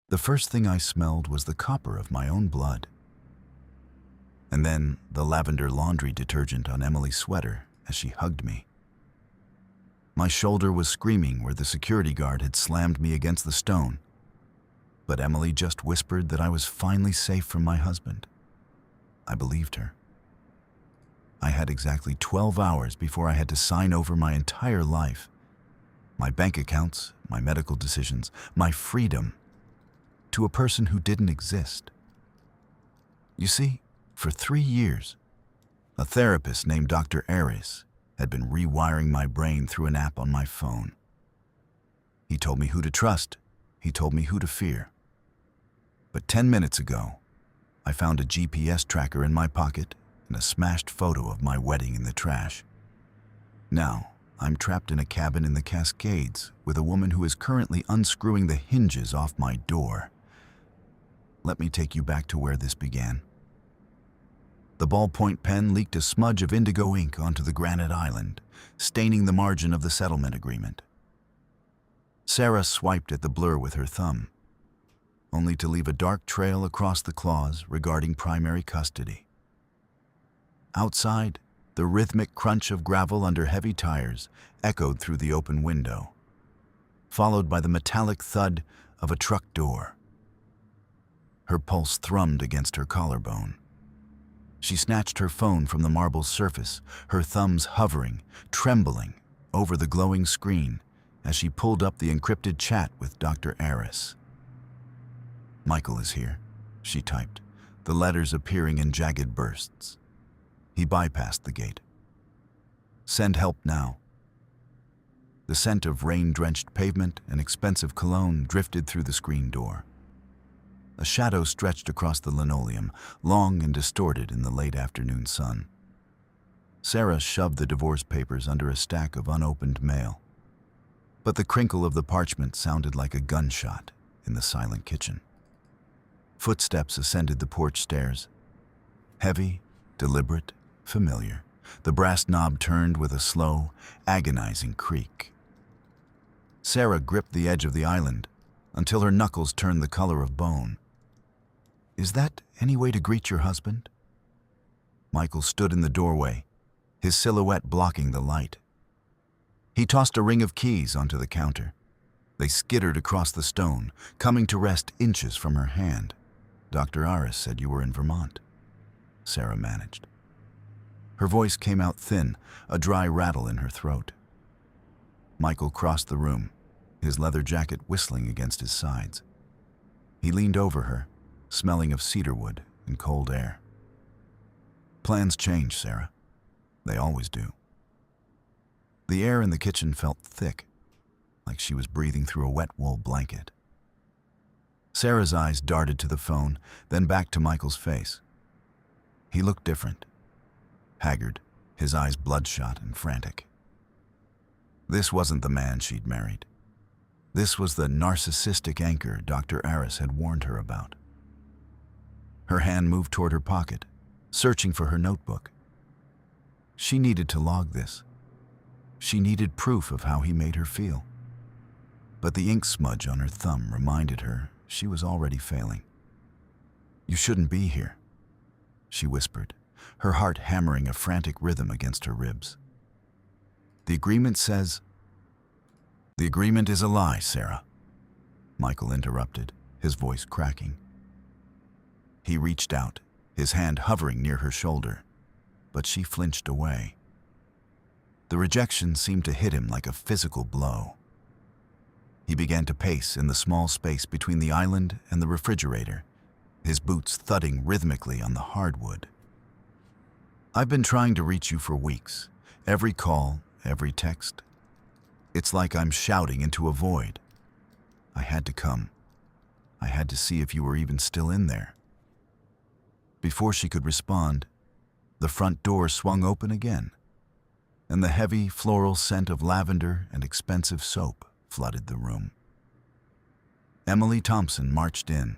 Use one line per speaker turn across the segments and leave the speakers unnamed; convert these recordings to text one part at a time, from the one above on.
The first thing I smelled was the copper of my own blood. And then the lavender laundry detergent on Emily's sweater as she hugged me. My shoulder was screaming where the security guard had slammed me against the stone, but Emily just whispered that I was finally safe from my husband. I believed her. I had exactly 12 hours before I had to sign over my entire life, my bank accounts, my medical decisions, my freedom, to a person who didn't exist. You see, for 3 years, a therapist named Dr. Aris had been rewiring my brain through an app on my phone. He told me who to trust. He told me who to fear. But 10 minutes ago, I found a GPS tracker in my pocket and a smashed photo of my wedding in the trash. Now, I'm trapped in a cabin in the Cascades with a woman who is currently unscrewing the hinges off my door. Let me take you back to where this began. The ballpoint pen leaked a smudge of indigo ink onto the granite island, staining the margin of the settlement agreement. Sarah swiped at the blur with her thumb, only to leave a dark trail across the clause regarding primary custody. Outside, the rhythmic crunch of gravel under heavy tires echoed through the open window, followed by the metallic thud of a truck door. Her pulse thrummed against her collarbone. She snatched her phone from the marble surface, her thumbs hovering, trembling, over the glowing screen as she pulled up the encrypted chat with Dr. Aris. "Michael is here," she typed, the letters appearing in jagged bursts. He bypassed the gate. "Send help now." The scent of rain-drenched pavement and expensive cologne drifted through the screen door. A shadow stretched across the linoleum, long and distorted in the late afternoon sun. Sarah shoved the divorce papers under a stack of unopened mail, but the crinkle of the parchment sounded like a gunshot in the silent kitchen. Footsteps ascended the porch stairs. Heavy, deliberate, familiar. The brass knob turned with a slow, agonizing creak. Sarah gripped the edge of the island until her knuckles turned the color of bone. "Is that any way to greet your husband?" Michael stood in the doorway, his silhouette blocking the light. He tossed a ring of keys onto the counter. They skittered across the stone, coming to rest inches from her hand. "Dr. Aris said you were in Vermont," Sarah managed. Her voice came out thin, a dry rattle in her throat. Michael crossed the room, his leather jacket whistling against his sides. He leaned over her, smelling of cedarwood and cold air. "Plans change, Sarah. They always do." The air in the kitchen felt thick, like she was breathing through a wet wool blanket. Sarah's eyes darted to the phone, then back to Michael's face. He looked different, haggard, his eyes bloodshot and frantic. This wasn't the man she'd married. This was the narcissistic anchor Dr. Aris had warned her about. Her hand moved toward her pocket, searching for her notebook. She needed to log this. She needed proof of how he made her feel. But the ink smudge on her thumb reminded her she was already failing. "You shouldn't be here," she whispered, her heart hammering a frantic rhythm against her ribs. "The agreement says—" "The agreement is a lie, Sarah," Michael interrupted, his voice cracking. He reached out, his hand hovering near her shoulder, but she flinched away. The rejection seemed to hit him like a physical blow. He began to pace in the small space between the island and the refrigerator, his boots thudding rhythmically on the hardwood. "I've been trying to reach you for weeks, every call, every text. It's like I'm shouting into a void. I had to come. I had to see if you were even still in there." Before she could respond, the front door swung open again, and the heavy floral scent of lavender and expensive soap flooded the room. Emily Thompson marched in,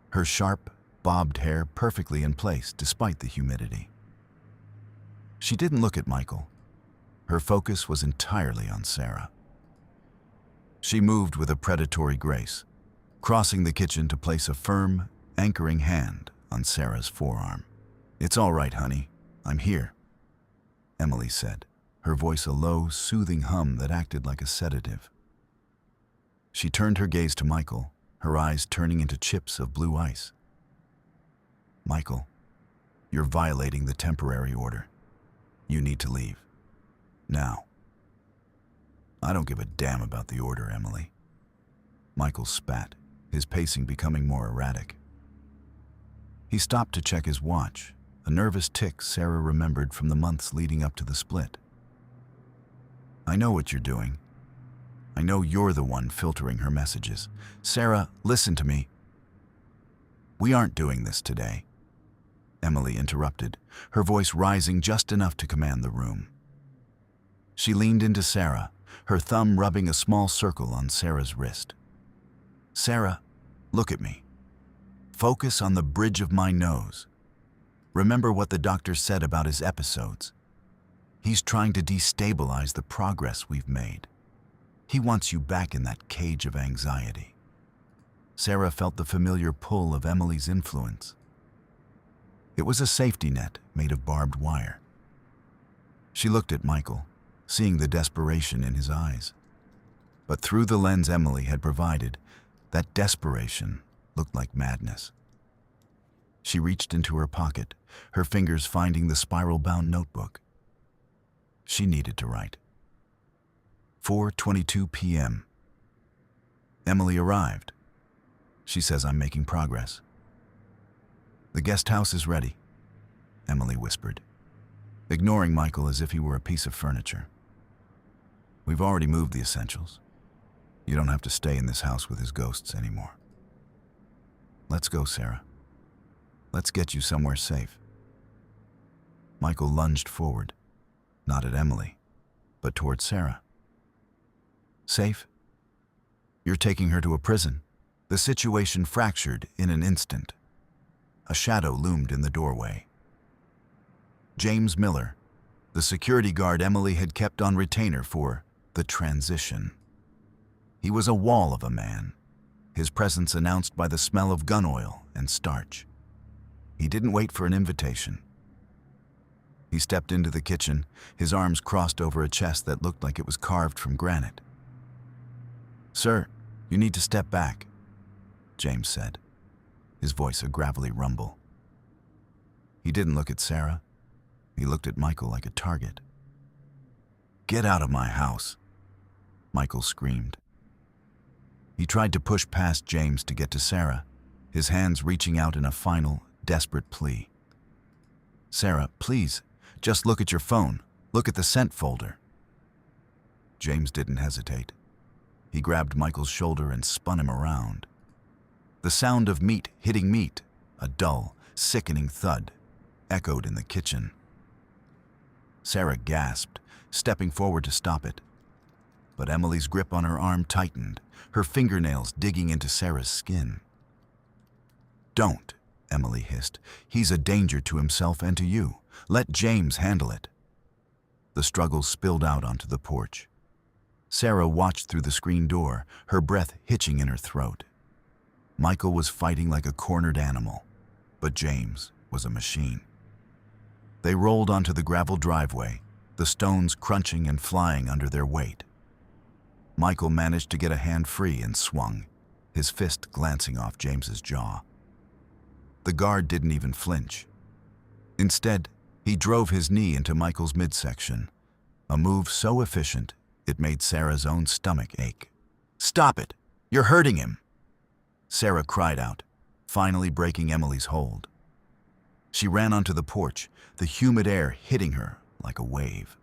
her sharp, bobbed hair perfectly in place despite the humidity. She didn't look at Michael. Her focus was entirely on Sarah. She moved with a predatory grace, crossing the kitchen to place a firm, anchoring hand on Sarah's forearm. "It's all right, honey. I'm here," Emily said, her voice a low, soothing hum that acted like a sedative. She turned her gaze to Michael, her eyes turning into chips of blue ice. "Michael, you're violating the temporary order. You need to leave. Now." "I don't give a damn about the order, Emily." Michael spat, his pacing becoming more erratic. He stopped to check his watch, a nervous tick Sarah remembered from the months leading up to the split. "I know what you're doing. I know you're the one filtering her messages. Sarah, listen to me." "We aren't doing this today," Emily interrupted, her voice rising just enough to command the room. She leaned into Sarah, her thumb rubbing a small circle on Sarah's wrist. "Sarah, look at me. Focus on the bridge of my nose. Remember what the doctor said about his episodes. He's trying to destabilize the progress we've made. He wants you back in that cage of anxiety." Sarah felt the familiar pull of Emily's influence. It was a safety net made of barbed wire. She looked at Michael, seeing the desperation in his eyes. But through the lens Emily had provided, that desperation looked like madness. She reached into her pocket, her fingers finding the spiral-bound notebook. She needed to write. 4:22 p.m. Emily arrived. She says I'm making progress. "The guest house is ready," Emily whispered, ignoring Michael as if he were a piece of furniture. "We've already moved the essentials. You don't have to stay in this house with his ghosts anymore. Let's go, Sarah. Let's get you somewhere safe." Michael lunged forward, not at Emily, but toward Sarah. "Safe? You're taking her to a prison." The situation fractured in an instant. A shadow loomed in the doorway. James Miller, the security guard Emily had kept on retainer for the transition. He was a wall of a man, his presence announced by the smell of gun oil and starch. He didn't wait for an invitation. He stepped into the kitchen, his arms crossed over a chest that looked like it was carved from granite. "Sir, you need to step back," James said, his voice a gravelly rumble. He didn't look at Sarah. He looked at Michael like a target. "Get out of my house," Michael screamed. He tried to push past James to get to Sarah, his hands reaching out in a final, desperate plea. "Sarah, please, just look at your phone. Look at the sent folder." James didn't hesitate. He grabbed Michael's shoulder and spun him around. The sound of meat hitting meat, a dull, sickening thud, echoed in the kitchen. Sarah gasped, stepping forward to stop it. But Emily's grip on her arm tightened, her fingernails digging into Sarah's skin. "Don't," Emily hissed. "He's a danger to himself and to you. Let James handle it." The struggle spilled out onto the porch. Sarah watched through the screen door, her breath hitching in her throat. Michael was fighting like a cornered animal, but James was a machine. They rolled onto the gravel driveway, the stones crunching and flying under their weight. Michael managed to get a hand free and swung, his fist glancing off James's jaw. The guard didn't even flinch. Instead, he drove his knee into Michael's midsection, a move so efficient it made Sarah's own stomach ache. "Stop it! You're hurting him!" Sarah cried out, finally breaking Emily's hold. She ran onto the porch, the humid air hitting her like a wave.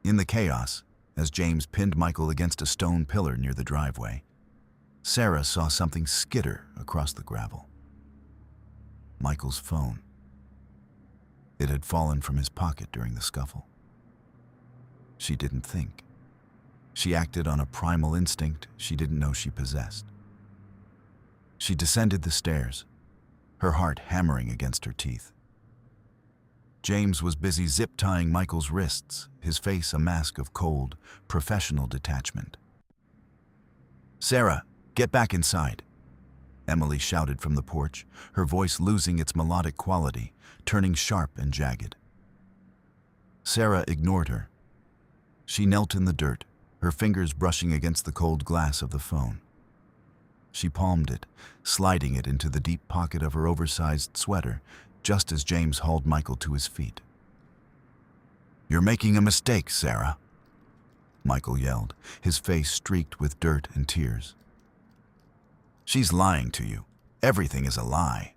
In the chaos, as James pinned Michael against a stone pillar near the driveway, Sarah saw something skitter across the gravel. Michael's phone. It had fallen from his pocket during the scuffle. She didn't think. She acted on a primal instinct she didn't know she possessed. She descended the stairs, her heart hammering against her teeth. James was busy zip-tying Michael's wrists, his face a mask of cold, professional detachment. "Sarah, Get back inside, Emily shouted from the porch, her voice losing its melodic quality, turning sharp and jagged. Sarah ignored her. She knelt in the dirt, her fingers brushing against the cold glass of the phone. She palmed it, sliding it into the deep pocket of her oversized sweater, just as James hauled Michael to his feet. "You're making a mistake, Sarah," Michael yelled, his face streaked with dirt and tears. "She's lying to you. Everything is a lie."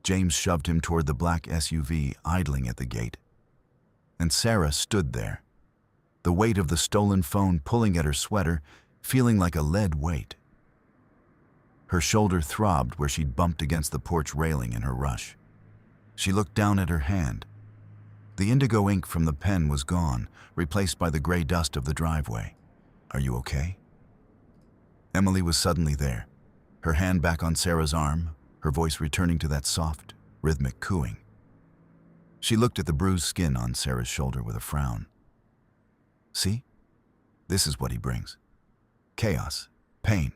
James shoved him toward the black SUV idling at the gate. And Sarah stood there, the weight of the stolen phone pulling at her sweater, feeling like a lead weight. Her shoulder throbbed where she'd bumped against the porch railing in her rush. She looked down at her hand. The indigo ink from the pen was gone, replaced by the gray dust of the driveway. "Are you okay?" Emily was suddenly there, her hand back on Sarah's arm, her voice returning to that soft, rhythmic cooing. She looked at the bruised skin on Sarah's shoulder with a frown. "See? This is what he brings. Chaos, pain.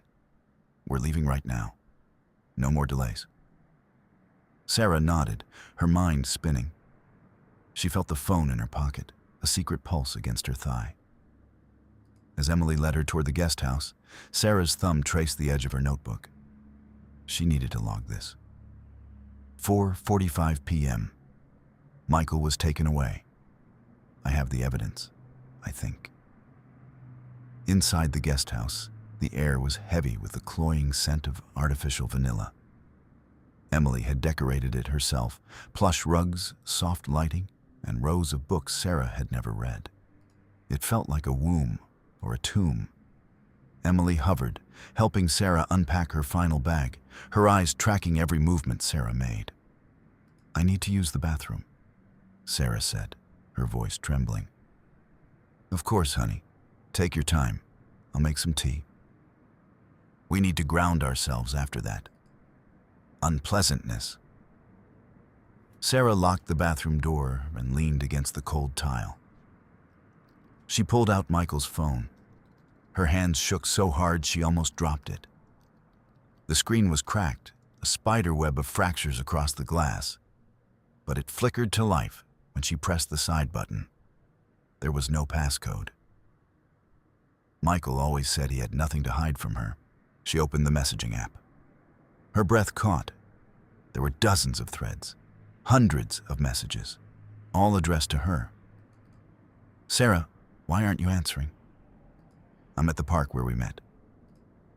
We're leaving right now. No more delays." Sarah nodded, her mind spinning. She felt the phone in her pocket, a secret pulse against her thigh. As Emily led her toward the guest house, Sarah's thumb traced the edge of her notebook. She needed to log this. 4:45 p.m. Michael was taken away. I have the evidence, I think. Inside the guest house, the air was heavy with the cloying scent of artificial vanilla. Emily had decorated it herself, plush rugs, soft lighting, and rows of books Sarah had never read. It felt like a womb or a tomb. Emily hovered, helping Sarah unpack her final bag, her eyes tracking every movement Sarah made. "I need to use the bathroom," Sarah said, her voice trembling. "Of course, honey. Take your time. I'll make some tea. We need to ground ourselves after that unpleasantness." Sarah locked the bathroom door and leaned against the cold tile. She pulled out Michael's phone. Her hands shook so hard she almost dropped it. The screen was cracked, a spider web of fractures across the glass, but it flickered to life when she pressed the side button. There was no passcode. Michael always said he had nothing to hide from her. She opened the messaging app. Her breath caught. There were dozens of threads, hundreds of messages, all addressed to her. "Sarah, why aren't you answering? I'm at the park where we met.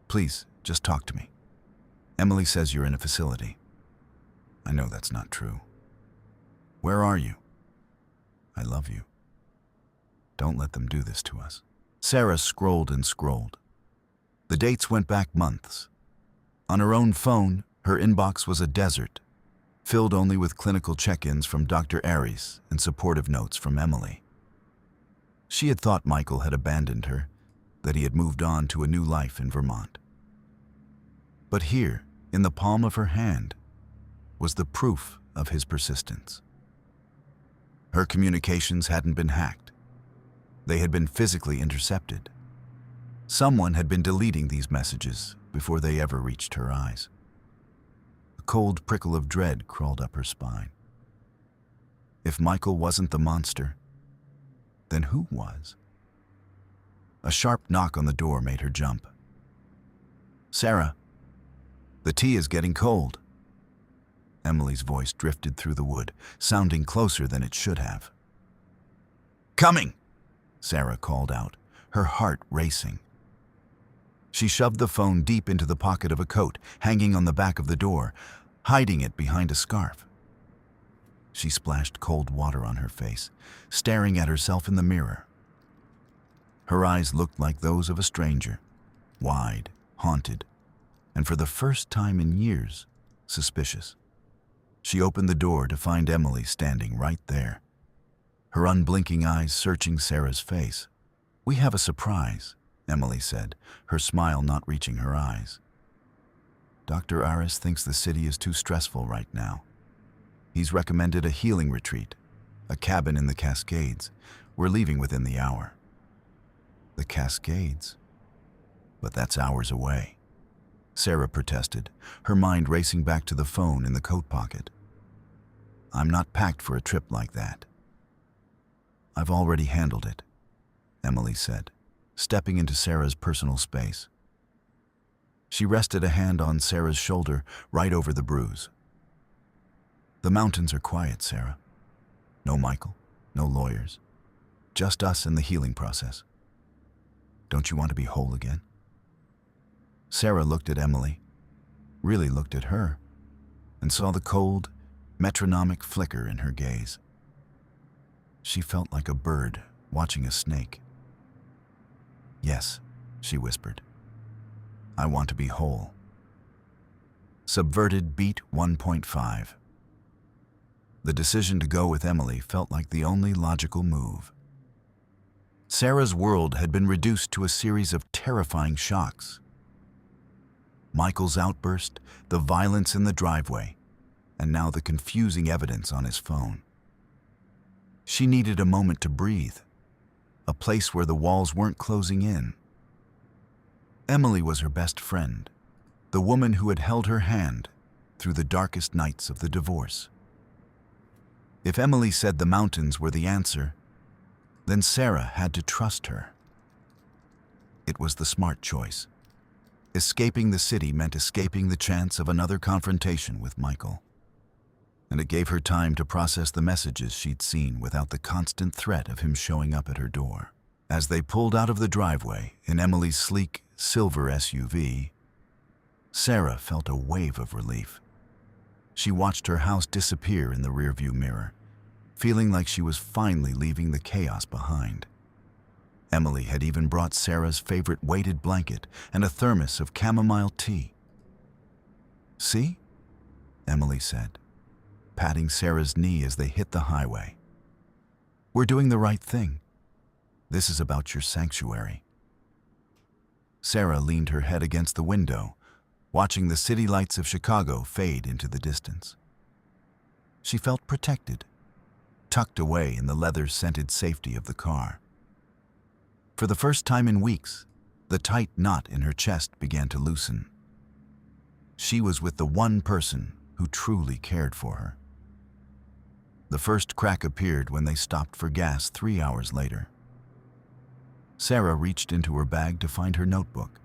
Please, just talk to me. Emily says you're in a facility. I know that's not true. Where are you? I love you. Don't let them do this to us." Sarah scrolled and scrolled. The dates went back months. On her own phone, her inbox was a desert, filled only with clinical check-ins from Dr. Aries and supportive notes from Emily. She had thought Michael had abandoned her, that he had moved on to a new life in Vermont. But here, in the palm of her hand, was the proof of his persistence. Her communications hadn't been hacked. They had been physically intercepted. Someone had been deleting these messages before they ever reached her eyes. A cold prickle of dread crawled up her spine. If Michael wasn't the monster, then who was? A sharp knock on the door made her jump. "Sarah, the tea is getting cold." Emily's voice drifted through the wood, sounding closer than it should have. "Coming!" Sarah called out, her heart racing. She shoved the phone deep into the pocket of a coat hanging on the back of the door, hiding it behind a scarf. She splashed cold water on her face, staring at herself in the mirror. Her eyes looked like those of a stranger, wide, haunted, and for the first time in years, suspicious. She opened the door to find Emily standing right there, her unblinking eyes searching Sarah's face. "We have a surprise," Emily said, her smile not reaching her eyes. "Dr. Aris thinks the city is too stressful right now. He's recommended a healing retreat, a cabin in the Cascades. We're leaving within the hour." The Cascades? But that's hours away, Sarah protested, her mind racing back to the phone in the coat pocket. I'm not packed for a trip like that. I've already handled it, Emily said, stepping into Sarah's personal space. She rested a hand on Sarah's shoulder right over the bruise. The mountains are quiet, Sarah. No Michael, no lawyers. Just us and the healing process. Don't you want to be whole again? Sarah looked at Emily, really looked at her, and saw the cold, metronomic flicker in her gaze. She felt like a bird watching a snake. Yes, she whispered. I want to be whole. Subverted beat 1.5. The decision to go with Emily felt like the only logical move. Sarah's world had been reduced to a series of terrifying shocks. Michael's outburst, the violence in the driveway, and now the confusing evidence on his phone. She needed a moment to breathe, a place where the walls weren't closing in. Emily was her best friend, the woman who had held her hand through the darkest nights of the divorce. If Emily said the mountains were the answer, then Sarah had to trust her. It was the smart choice. Escaping the city meant escaping the chance of another confrontation with Michael. And it gave her time to process the messages she'd seen without the constant threat of him showing up at her door. As they pulled out of the driveway in Emily's sleek, silver SUV, Sarah felt a wave of relief. She watched her house disappear in the rearview mirror, feeling like she was finally leaving the chaos behind. Emily had even brought Sarah's favorite weighted blanket and a thermos of chamomile tea. See? Emily said, patting Sarah's knee as they hit the highway. We're doing the right thing. This is about your sanctuary. Sarah leaned her head against the window, watching the city lights of Chicago fade into the distance. She felt protected, tucked away in the leather-scented safety of the car. For the first time in weeks, the tight knot in her chest began to loosen. She was with the one person who truly cared for her. The first crack appeared when they stopped for gas 3 hours later. Sarah reached into her bag to find her notebook,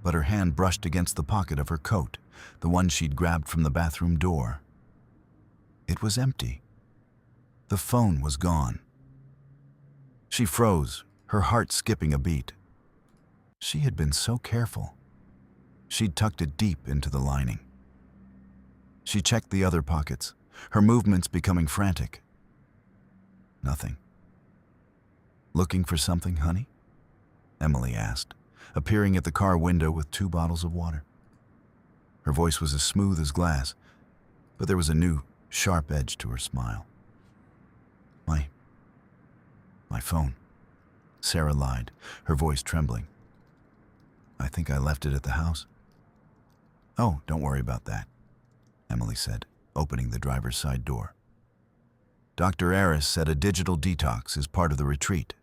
but her hand brushed against the pocket of her coat, the one she'd grabbed from the bathroom door. It was empty. The phone was gone. She froze, her heart skipping a beat. She had been so careful. She'd tucked it deep into the lining. She checked the other pockets, her movements becoming frantic. Nothing. Looking for something, honey? Emily asked, appearing at the car window with 2 bottles of water. Her voice was as smooth as glass, but there was a new, sharp edge to her smile. My phone, Sarah lied, her voice trembling. I think I left it at the house. Oh, don't worry about that, Emily said, opening the driver's side door. Dr. Aris said a digital detox is part of the retreat.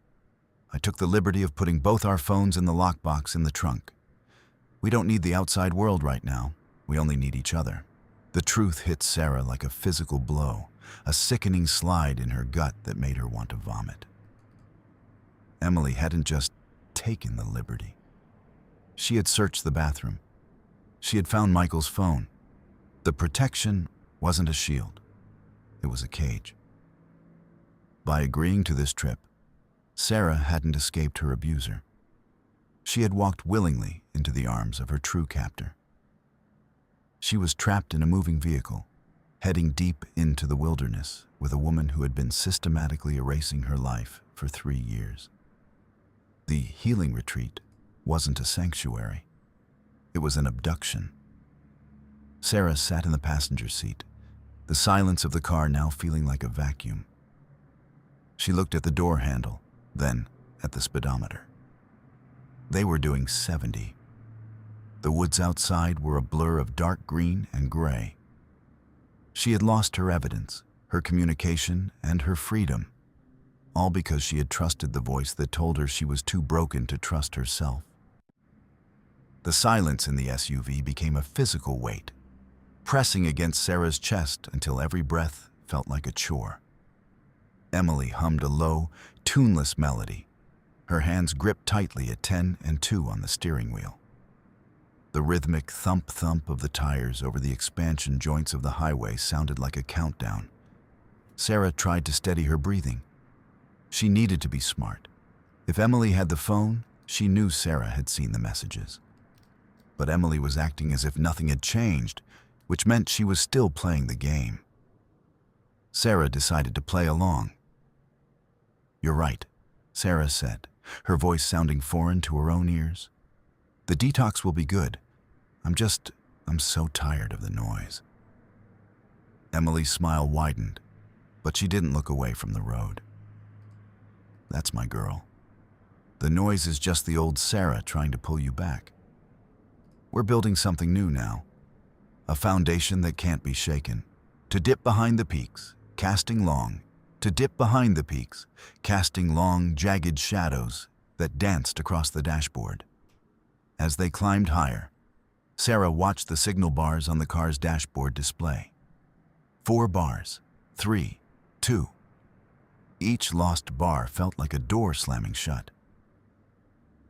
I took the liberty of putting both our phones in the lockbox in the trunk. We don't need the outside world right now. We only need each other. The truth hit Sarah like a physical blow, a sickening slide in her gut that made her want to vomit. Emily hadn't just taken the liberty. She had searched the bathroom. She had found Michael's phone. The protection wasn't a shield. It was a cage. By agreeing to this trip, Sarah hadn't escaped her abuser. She had walked willingly into the arms of her true captor. She was trapped in a moving vehicle, heading deep into the wilderness with a woman who had been systematically erasing her life for 3 years. The healing retreat wasn't a sanctuary. It was an abduction. Sarah sat in the passenger seat, the silence of the car now feeling like a vacuum. She looked at the door handle, then at the speedometer. They were doing 70. The woods outside were a blur of dark green and gray. She had lost her evidence, her communication, and her freedom, all because she had trusted the voice that told her she was too broken to trust herself. The silence in the SUV became a physical weight, pressing against Sarah's chest until every breath felt like a chore. Emily hummed a low, tuneless melody, her hands gripped tightly at 10 and 2 on the steering wheel. The rhythmic thump-thump of the tires over the expansion joints of the highway sounded like a countdown. Sarah tried to steady her breathing. She needed to be smart. If Emily had the phone, she knew Sarah had seen the messages. But Emily was acting as if nothing had changed, which meant she was still playing the game. Sarah decided to play along. "You're right," Sarah said, her voice sounding foreign to her own ears. "The detox will be good. I'm so tired of the noise." Emily's smile widened, but she didn't look away from the road. "That's my girl. The noise is just the old Sarah trying to pull you back. We're building something new now, a foundation that can't be shaken. To dip behind the peaks, casting long, to dip behind the peaks, casting long, jagged shadows that danced across the dashboard." As they climbed higher, Sarah watched the signal bars on the car's dashboard display. 4 bars, 3, 2. Each lost bar felt like a door slamming shut.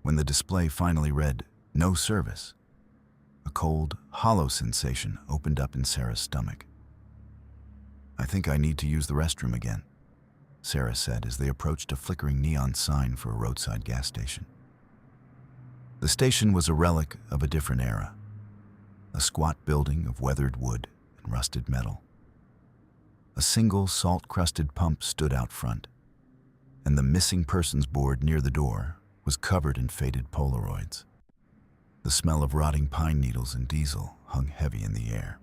When the display finally read, "No service," a cold, hollow sensation opened up in Sarah's stomach. "I think I need to use the restroom again," Sarah said as they approached a flickering neon sign for a roadside gas station. The station was a relic of a different era, a squat building of weathered wood and rusted metal. A single salt-crusted pump stood out front, and the missing persons board near the door was covered in faded Polaroids. The smell of rotting pine needles and diesel hung heavy in the air.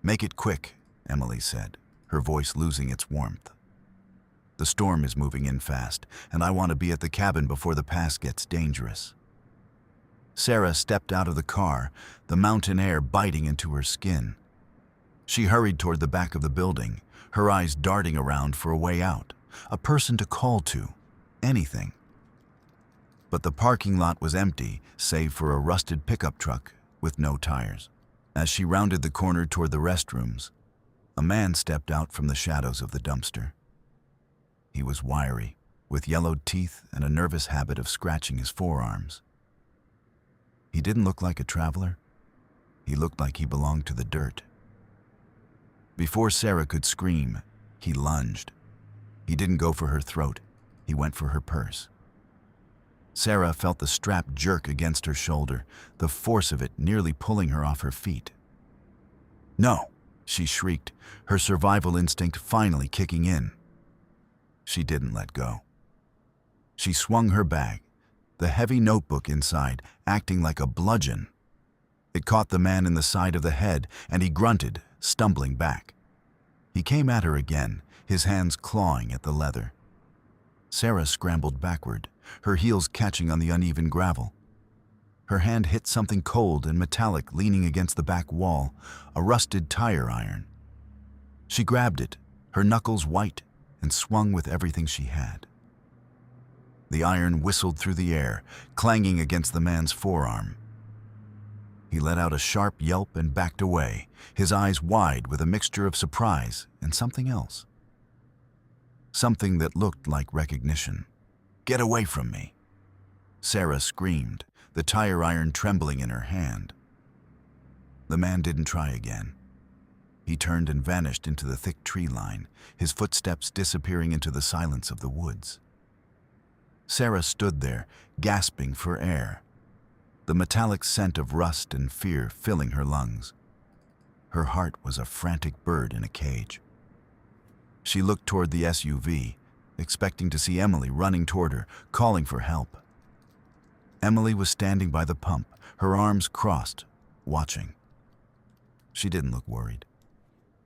"Make it quick," Emily said, her voice losing its warmth. "The storm is moving in fast, and I want to be at the cabin before the pass gets dangerous." Sarah stepped out of the car, the mountain air biting into her skin. She hurried toward the back of the building, her eyes darting around for a way out, a person to call to, anything. But the parking lot was empty, save for a rusted pickup truck with no tires. As she rounded the corner toward the restrooms, a man stepped out from the shadows of the dumpster. He was wiry, with yellowed teeth and a nervous habit of scratching his forearms. He didn't look like a traveler. He looked like he belonged to the dirt. Before Sarah could scream, he lunged. He didn't go for her throat. He went for her purse. Sarah felt the strap jerk against her shoulder, the force of it nearly pulling her off her feet. "No!" she shrieked, her survival instinct finally kicking in. She didn't let go. She swung her bag, the heavy notebook inside acting like a bludgeon. It caught the man in the side of the head, and he grunted, stumbling back. He came at her again, his hands clawing at the leather. Sarah scrambled backward, her heels catching on the uneven gravel. Her hand hit something cold and metallic leaning against the back wall, a rusted tire iron. She grabbed it, her knuckles white, and swung with everything she had. The iron whistled through the air, clanging against the man's forearm. He let out a sharp yelp and backed away, his eyes wide with a mixture of surprise and something else. Something that looked like recognition. "Get away from me!" Sarah screamed, the tire iron trembling in her hand. The man didn't try again. He turned and vanished into the thick tree line, his footsteps disappearing into the silence of the woods. Sarah stood there, gasping for air, the metallic scent of rust and fear filling her lungs. Her heart was a frantic bird in a cage. She looked toward the SUV, expecting to see Emily running toward her, calling for help. Emily was standing by the pump, her arms crossed, watching. She didn't look worried.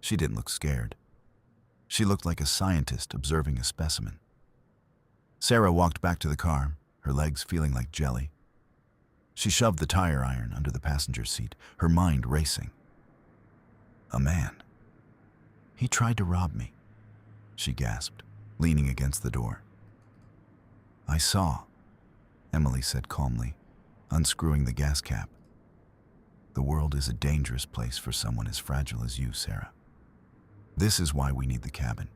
She didn't look scared. She looked like a scientist observing a specimen. Sarah walked back to the car, her legs feeling like jelly. She shoved the tire iron under the passenger seat, her mind racing. "A man. He tried to rob me," she gasped, leaning against the door. "I saw," Emily said calmly. unscrewing the gas cap. The world is a dangerous place for someone as fragile as you, Sarah. This is why we need the cabin.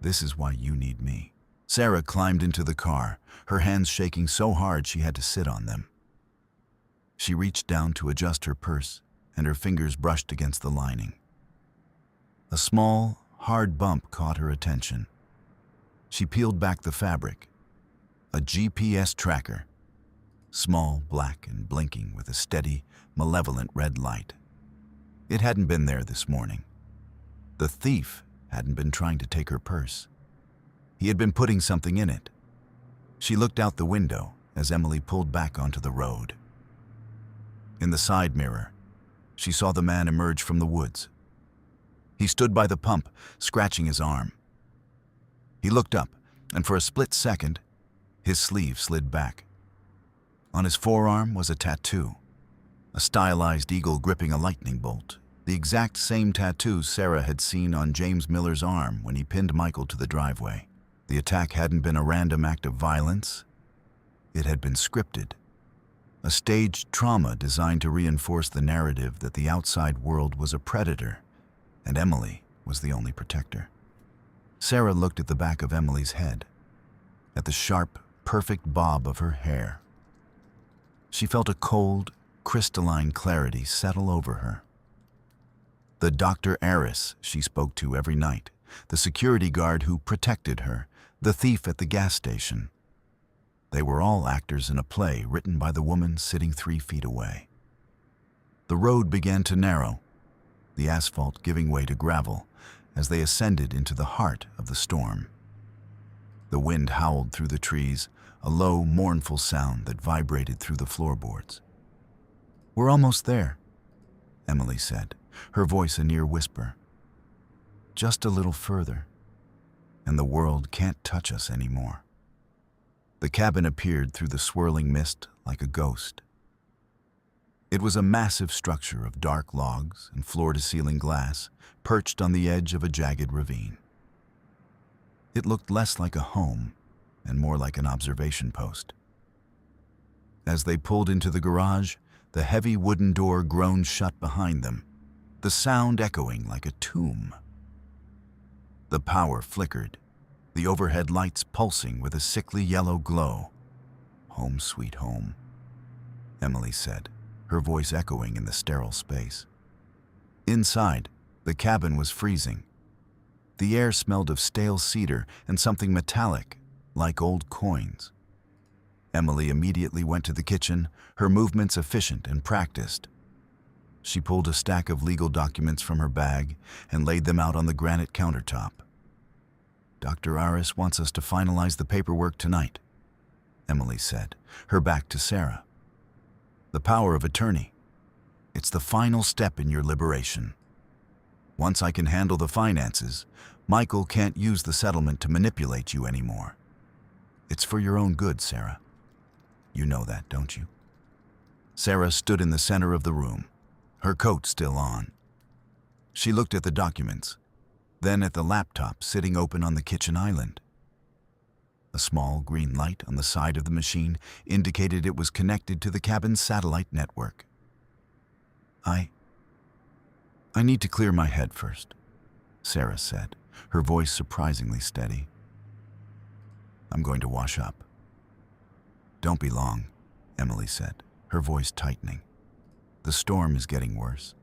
This is why you need me. Sarah climbed into the car, her hands shaking so hard she had to sit on them. She reached down to adjust her purse, and her fingers brushed against the lining. A small, hard bump caught her attention. She peeled back the fabric. A GPS tracker. Small, black, and blinking with a steady, malevolent red light. It hadn't been there this morning. The thief hadn't been trying to take her purse. He had been putting something in it. She looked out the window as Emily pulled back onto the road. In the side mirror, she saw the man emerge from the woods. He stood by the pump, scratching his arm. He looked up, and for a split second, his sleeve slid back. On his forearm was a tattoo, a stylized eagle gripping a lightning bolt, the exact same tattoo Sarah had seen on James Miller's arm when he pinned Michael to the driveway. The attack hadn't been a random act of violence. It had been scripted, a staged trauma designed to reinforce the narrative that the outside world was a predator, and Emily was the only protector. Sarah looked at the back of Emily's head, at the sharp, perfect bob of her hair. She felt a cold, crystalline clarity settle over her. The Dr. Aris she spoke to every night, the security guard who protected her, the thief at the gas station. They were all actors in a play written by the woman sitting 3 feet away. The road began to narrow, the asphalt giving way to gravel as they ascended into the heart of the storm. The wind howled through the trees, a low, mournful sound that vibrated through the floorboards. "We're almost there," Emily said, her voice a near whisper. "Just a little further, and the world can't touch us anymore." The cabin appeared through the swirling mist like a ghost. It was a massive structure of dark logs and floor-to-ceiling glass, perched on the edge of a jagged ravine. It looked less like a home and more like an observation post. As they pulled into the garage, the heavy wooden door groaned shut behind them, the sound echoing like a tomb. The power flickered, the overhead lights pulsing with a sickly yellow glow. "Home sweet home," Emily said, her voice echoing in the sterile space. Inside, the cabin was freezing. The air smelled of stale cedar and something metallic, like old coins. Emily immediately went to the kitchen, her movements efficient and practiced. She pulled a stack of legal documents from her bag and laid them out on the granite countertop. "Dr. Aris wants us to finalize the paperwork tonight," Emily said, her back to Sarah. "The power of attorney. It's the final step in your liberation. Once I can handle the finances, Michael can't use the settlement to manipulate you anymore. It's for your own good, Sarah. You know that, don't you?" Sarah stood in the center of the room, her coat still on. She looked at the documents, then at the laptop sitting open on the kitchen island. A small green light on the side of the machine indicated it was connected to the cabin's satellite network. I need to clear my head first," Sarah said, her voice surprisingly steady. "I'm going to wash up." "Don't be long," Emily said, her voice tightening. "The storm is getting worse.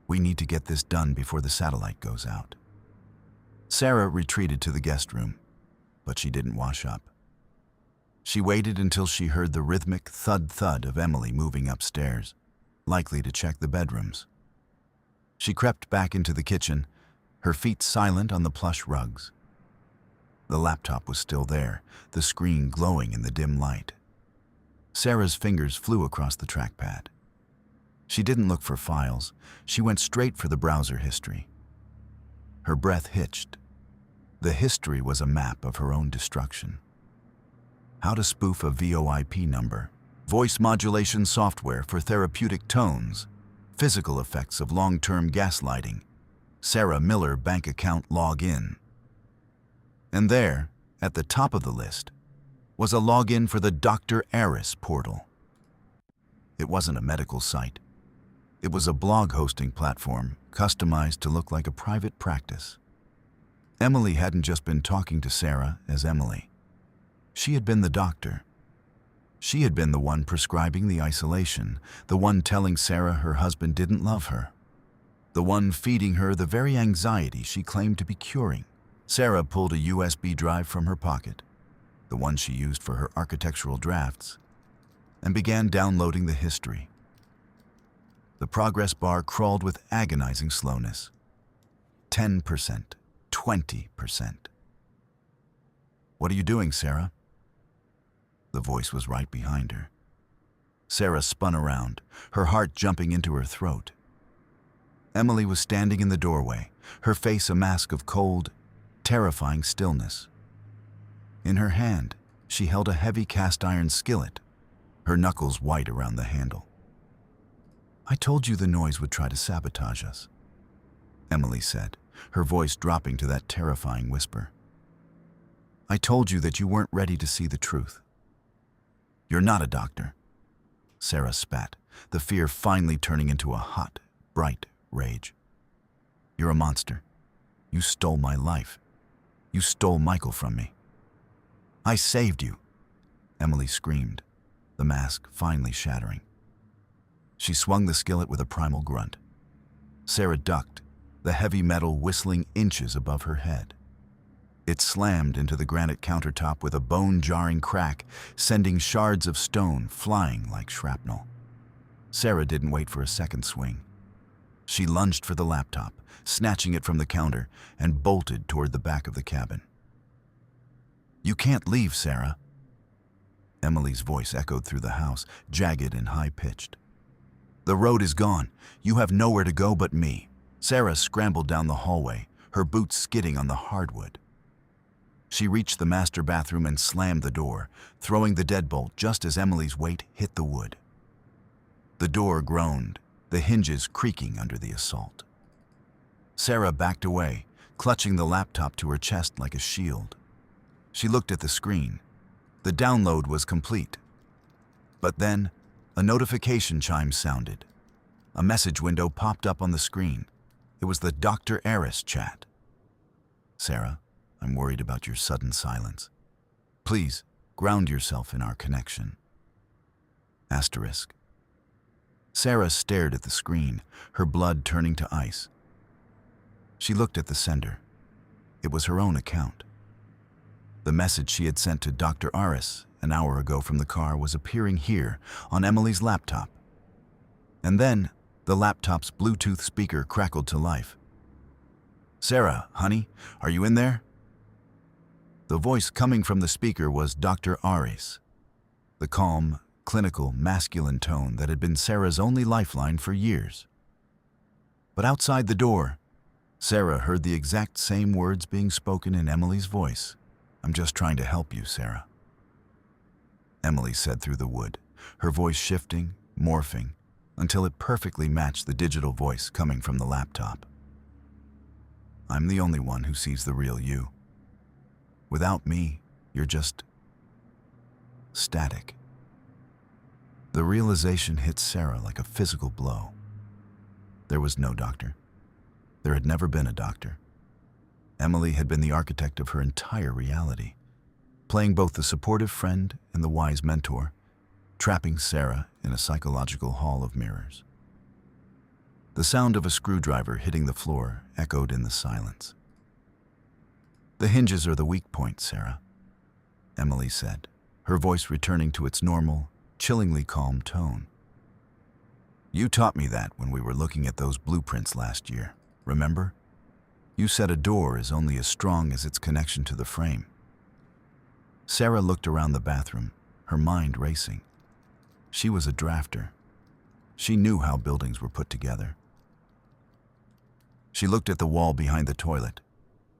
We need to get this done before the satellite goes out." Sarah retreated to the guest room, but she didn't wash up. She waited until she heard the rhythmic thud-thud of Emily moving upstairs, likely to check the bedrooms. She crept back into the kitchen, her feet silent on the plush rugs. The laptop was still there, the screen glowing in the dim light. Sarah's fingers flew across the trackpad. She didn't look for files, she went straight for the browser history. Her breath hitched. The history was a map of her own destruction. How to spoof a VoIP number, voice modulation software for therapeutic tones, physical effects of long-term gaslighting, Sarah Miller bank account login. And there, at the top of the list, was a login for the Dr. Aris portal. It wasn't a medical site. It was a blog hosting platform customized to look like a private practice. Emily hadn't just been talking to Sarah as Emily. She had been the doctor. She had been the one prescribing the isolation, the one telling Sarah her husband didn't love her, the one feeding her the very anxiety she claimed to be curing. Sarah pulled a USB drive from her pocket, the one she used for her architectural drafts, and began downloading the history. The progress bar crawled with agonizing slowness. 10%, 20%. "What are you doing, Sarah?" The voice was right behind her. Sarah spun around, her heart jumping into her throat. Emily was standing in the doorway, her face a mask of cold, terrifying stillness. In her hand, she held a heavy cast-iron skillet, her knuckles white around the handle. "I told you the noise would try to sabotage us," Emily said, her voice dropping to that terrifying whisper. "I told you that you weren't ready to see the truth." "You're not a doctor," Sarah spat, the fear finally turning into a hot, bright rage. "You're a monster. You stole my life. You stole Michael from me." "I saved you," Emily screamed, the mask finally shattering. She swung the skillet with a primal grunt. Sarah ducked, the heavy metal whistling inches above her head. It slammed into the granite countertop with a bone-jarring crack, sending shards of stone flying like shrapnel. Sarah didn't wait for a second swing. She lunged for the laptop, snatching it from the counter, and bolted toward the back of the cabin. "You can't leave, Sarah." Emily's voice echoed through the house, jagged and high-pitched. "The road is gone. You have nowhere to go but me." Sarah scrambled down the hallway, her boots skidding on the hardwood. She reached the master bathroom and slammed the door, throwing the deadbolt just as Emily's weight hit the wood. The door groaned, the hinges creaking under the assault. Sarah backed away, clutching the laptop to her chest like a shield. She looked at the screen. The download was complete. But then, a notification chime sounded. A message window popped up on the screen. It was the Dr. Aris chat. "Sarah, I'm worried about your sudden silence. Please, ground yourself in our connection." Asterisk. Sarah stared at the screen, her blood turning to ice. She looked at the sender. It was her own account. The message she had sent to Dr. Aris an hour ago from the car was appearing here on Emily's laptop. And then, the laptop's Bluetooth speaker crackled to life. "Sarah, honey, are you in there?" The voice coming from the speaker was Dr. Aris, the calm, clinical, masculine tone that had been Sarah's only lifeline for years. But outside the door, Sarah heard the exact same words being spoken in Emily's voice. "I'm just trying to help you, Sarah," Emily said through the wood, her voice shifting, morphing, until it perfectly matched the digital voice coming from the laptop. "I'm the only one who sees the real you. Without me, you're just static." The realization hit Sarah like a physical blow. There was no doctor. There had never been a doctor. Emily had been the architect of her entire reality, playing both the supportive friend and the wise mentor, trapping Sarah in a psychological hall of mirrors. The sound of a screwdriver hitting the floor echoed in the silence. "The hinges are the weak point, Sarah," Emily said, her voice returning to its normal, chillingly calm tone. "You taught me that when we were looking at those blueprints last year, remember? You said a door is only as strong as its connection to the frame." Sarah looked around the bathroom, her mind racing. She was a drafter. She knew how buildings were put together. She looked at the wall behind the toilet.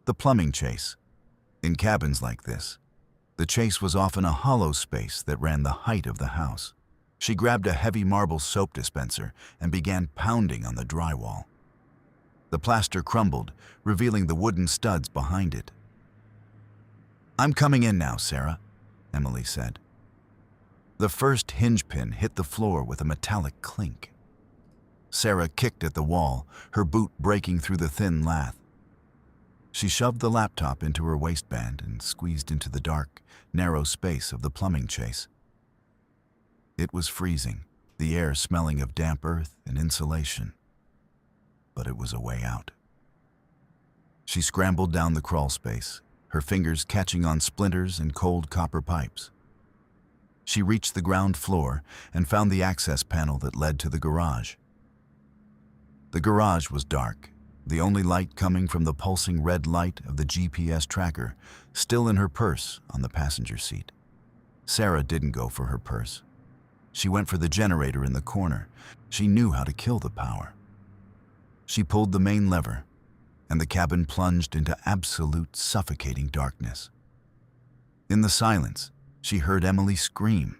The plumbing chase. In cabins like this, the chase was often a hollow space that ran the height of the house. She grabbed a heavy marble soap dispenser and began pounding on the drywall. The plaster crumbled, revealing the wooden studs behind it. "I'm coming in now, Sarah," Emily said. The first hinge pin hit the floor with a metallic clink. Sarah kicked at the wall, her boot breaking through the thin lath. She shoved the laptop into her waistband and squeezed into the dark, narrow space of the plumbing chase. It was freezing, the air smelling of damp earth and insulation. But it was a way out. She scrambled down the crawl space, her fingers catching on splinters and cold copper pipes. She reached the ground floor and found the access panel that led to the garage. The garage was dark, the only light coming from the pulsing red light of the GPS tracker, still in her purse on the passenger seat. Sarah didn't go for her purse. She went for the generator in the corner. She knew how to kill the power. She pulled the main lever, and the cabin plunged into absolute suffocating darkness. In the silence, she heard Emily scream,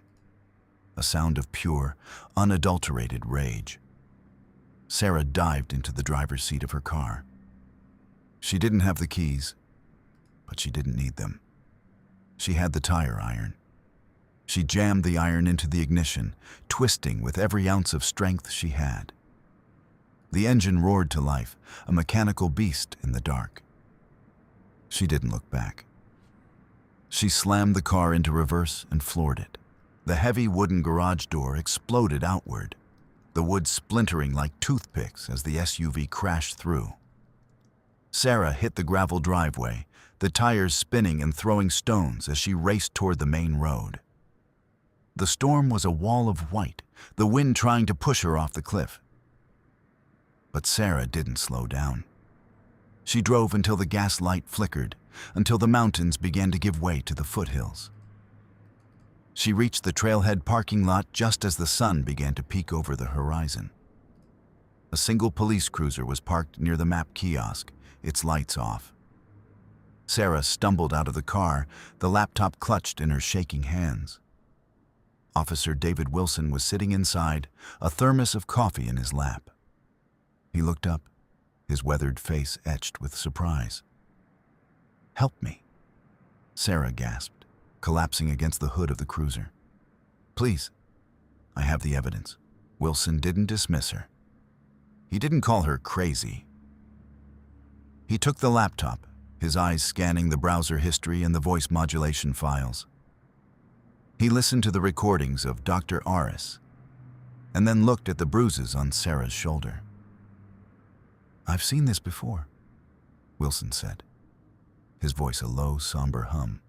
a sound of pure, unadulterated rage. Sarah dived into the driver's seat of her car. She didn't have the keys, but she didn't need them. She had the tire iron. She jammed the iron into the ignition, twisting with every ounce of strength she had. The engine roared to life, a mechanical beast in the dark. She didn't look back. She slammed the car into reverse and floored it. The heavy wooden garage door exploded outward, the wood splintering like toothpicks as the SUV crashed through. Sarah hit the gravel driveway, the tires spinning and throwing stones as she raced toward the main road. The storm was a wall of white, the wind trying to push her off the cliff. But Sarah didn't slow down. She drove until the gas light flickered, until the mountains began to give way to the foothills. She reached the trailhead parking lot just as the sun began to peek over the horizon. A single police cruiser was parked near the map kiosk, its lights off. Sarah stumbled out of the car, the laptop clutched in her shaking hands. Officer David Wilson was sitting inside, a thermos of coffee in his lap. He looked up, his weathered face etched with surprise. "Help me," Sarah gasped, collapsing against the hood of the cruiser. "Please, I have the evidence." Wilson didn't dismiss her. He didn't call her crazy. He took the laptop, his eyes scanning the browser history and the voice modulation files. He listened to the recordings of Dr. Aris, and then looked at the bruises on Sarah's shoulder. "I've seen this before," Wilson said, his voice a low, somber hum.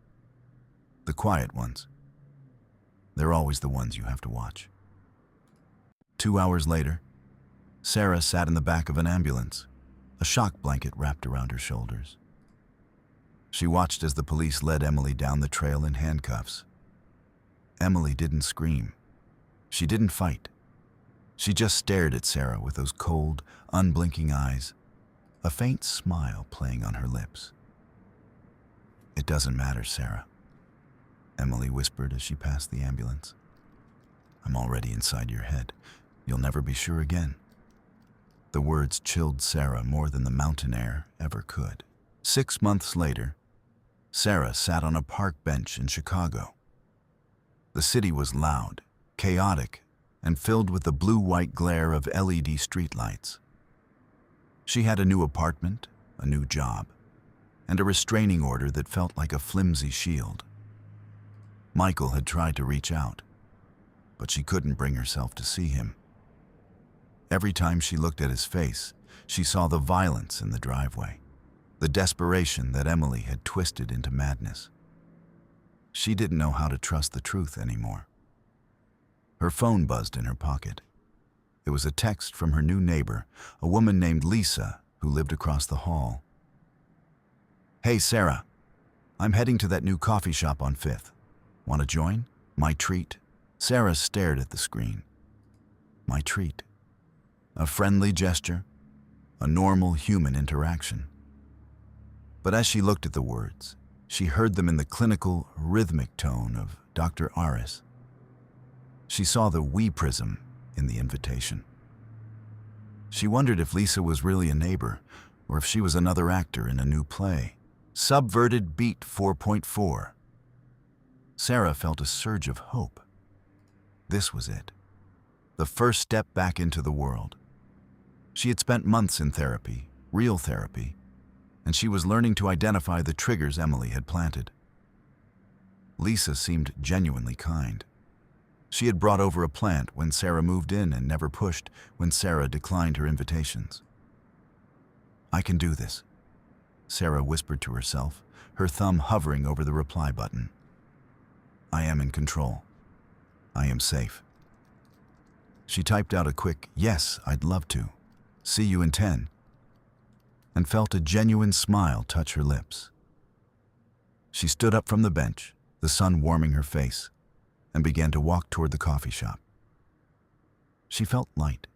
"The quiet ones. They're always the ones you have to watch." 2 hours later, Sarah sat in the back of an ambulance, a shock blanket wrapped around her shoulders. She watched as the police led Emily down the trail in handcuffs. Emily didn't scream. She didn't fight. She just stared at Sarah with those cold, unblinking eyes, a faint smile playing on her lips. "It doesn't matter, Sarah," Emily whispered as she passed the ambulance. "I'm already inside your head. You'll never be sure again." The words chilled Sarah more than the mountain air ever could. 6 months later, Sarah sat on a park bench in Chicago. The city was loud, chaotic, and filled with the blue-white glare of LED streetlights. She had a new apartment, a new job, and a restraining order that felt like a flimsy shield. Michael had tried to reach out, but she couldn't bring herself to see him. Every time she looked at his face, she saw the violence in the driveway, the desperation that Emily had twisted into madness. She didn't know how to trust the truth anymore. Her phone buzzed in her pocket. It was a text from her new neighbor, a woman named Lisa, who lived across the hall. "Hey, Sarah. I'm heading to that new coffee shop on 5th. Want to join? My treat." Sarah stared at the screen. My treat. A friendly gesture, a normal human interaction. But as she looked at the words, she heard them in the clinical, rhythmic tone of Dr. Aris. She saw the "we" prism in the invitation. She wondered if Lisa was really a neighbor, or if she was another actor in a new play. Subverted Beat 4.4. Sarah felt a surge of hope. This was it. The first step back into the world. She had spent months in therapy, real therapy, and she was learning to identify the triggers Emily had planted. Lisa seemed genuinely kind. She had brought over a plant when Sarah moved in and never pushed when Sarah declined her invitations. "I can do this," Sarah whispered to herself, her thumb hovering over the reply button. "I am in control. I am safe." She typed out a quick, "Yes, I'd love to. See you in 10," and felt a genuine smile touch her lips. She stood up from the bench, the sun warming her face, and began to walk toward the coffee shop. She felt light,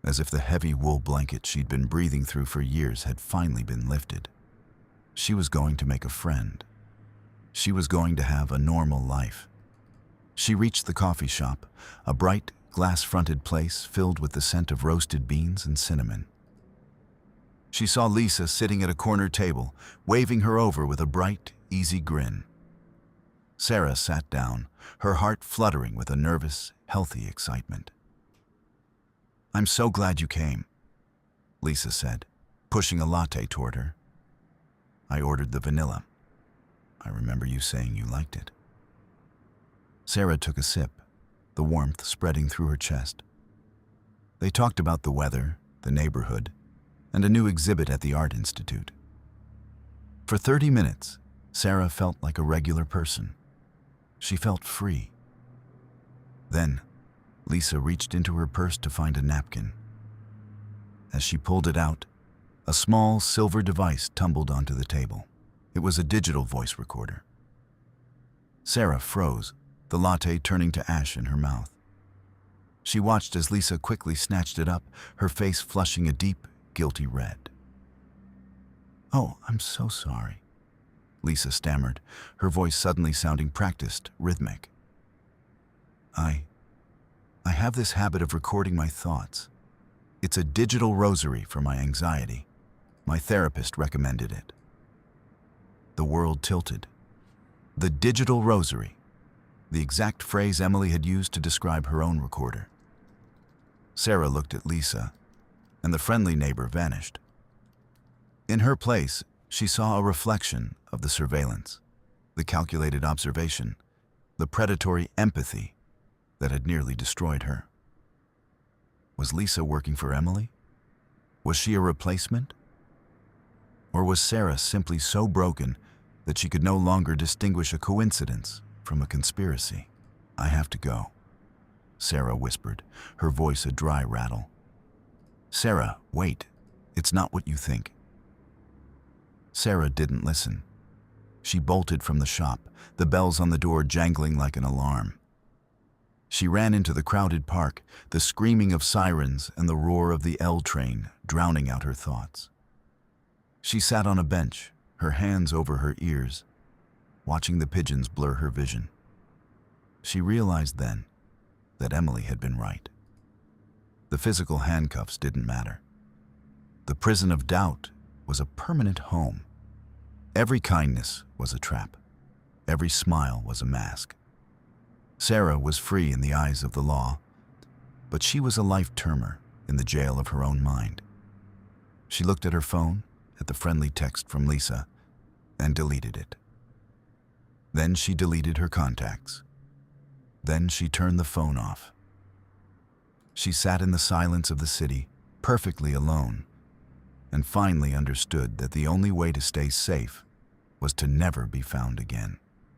as if the heavy wool blanket she'd been breathing through for years had finally been lifted. She was going to make a friend. She was going to have a normal life. She reached the coffee shop, a bright, glass-fronted place filled with the scent of roasted beans and cinnamon. She saw Lisa sitting at a corner table, waving her over with a bright, easy grin. Sarah sat down, her heart fluttering with a nervous, healthy excitement. "I'm so glad you came," Lisa said, pushing a latte toward her. "I ordered the vanilla. I remember you saying you liked it." Sarah took a sip, the warmth spreading through her chest. They talked about the weather, the neighborhood, and a new exhibit at the Art Institute. For 30 minutes, Sarah felt like a regular person. She felt free. Then, Lisa reached into her purse to find a napkin. As she pulled it out, a small silver device tumbled onto the table. It was a digital voice recorder. Sarah froze, the latte turning to ash in her mouth. She watched as Lisa quickly snatched it up, her face flushing a deep, guilty red. "Oh, I'm so sorry," Lisa stammered, her voice suddenly sounding practiced, rhythmic. I have this habit of recording my thoughts. It's a digital rosary for my anxiety. My therapist recommended it." The world tilted. The digital rosary, the exact phrase Emily had used to describe her own recorder. Sarah looked at Lisa, and the friendly neighbor vanished. In her place, she saw a reflection of the surveillance, the calculated observation, the predatory empathy that had nearly destroyed her. Was Lisa working for Emily? Was she a replacement? Or was Sarah simply so broken that she could no longer distinguish a coincidence from a conspiracy? "I have to go," Sarah whispered, her voice a dry rattle. "Sarah, wait. It's not what you think." Sarah didn't listen. She bolted from the shop, the bells on the door jangling like an alarm. She ran into the crowded park, the screaming of sirens and the roar of the L train drowning out her thoughts. She sat on a bench, her hands over her ears, watching the pigeons blur her vision. She realized then that Emily had been right. The physical handcuffs didn't matter. The prison of doubt was a permanent home. Every kindness was a trap. Every smile was a mask. Sarah was free in the eyes of the law, but she was a life-termer in the jail of her own mind. She looked at her phone, at the friendly text from Lisa, and deleted it. Then she deleted her contacts. Then she turned the phone off. She sat in the silence of the city, perfectly alone, and finally understood that the only way to stay safe was to never be found again.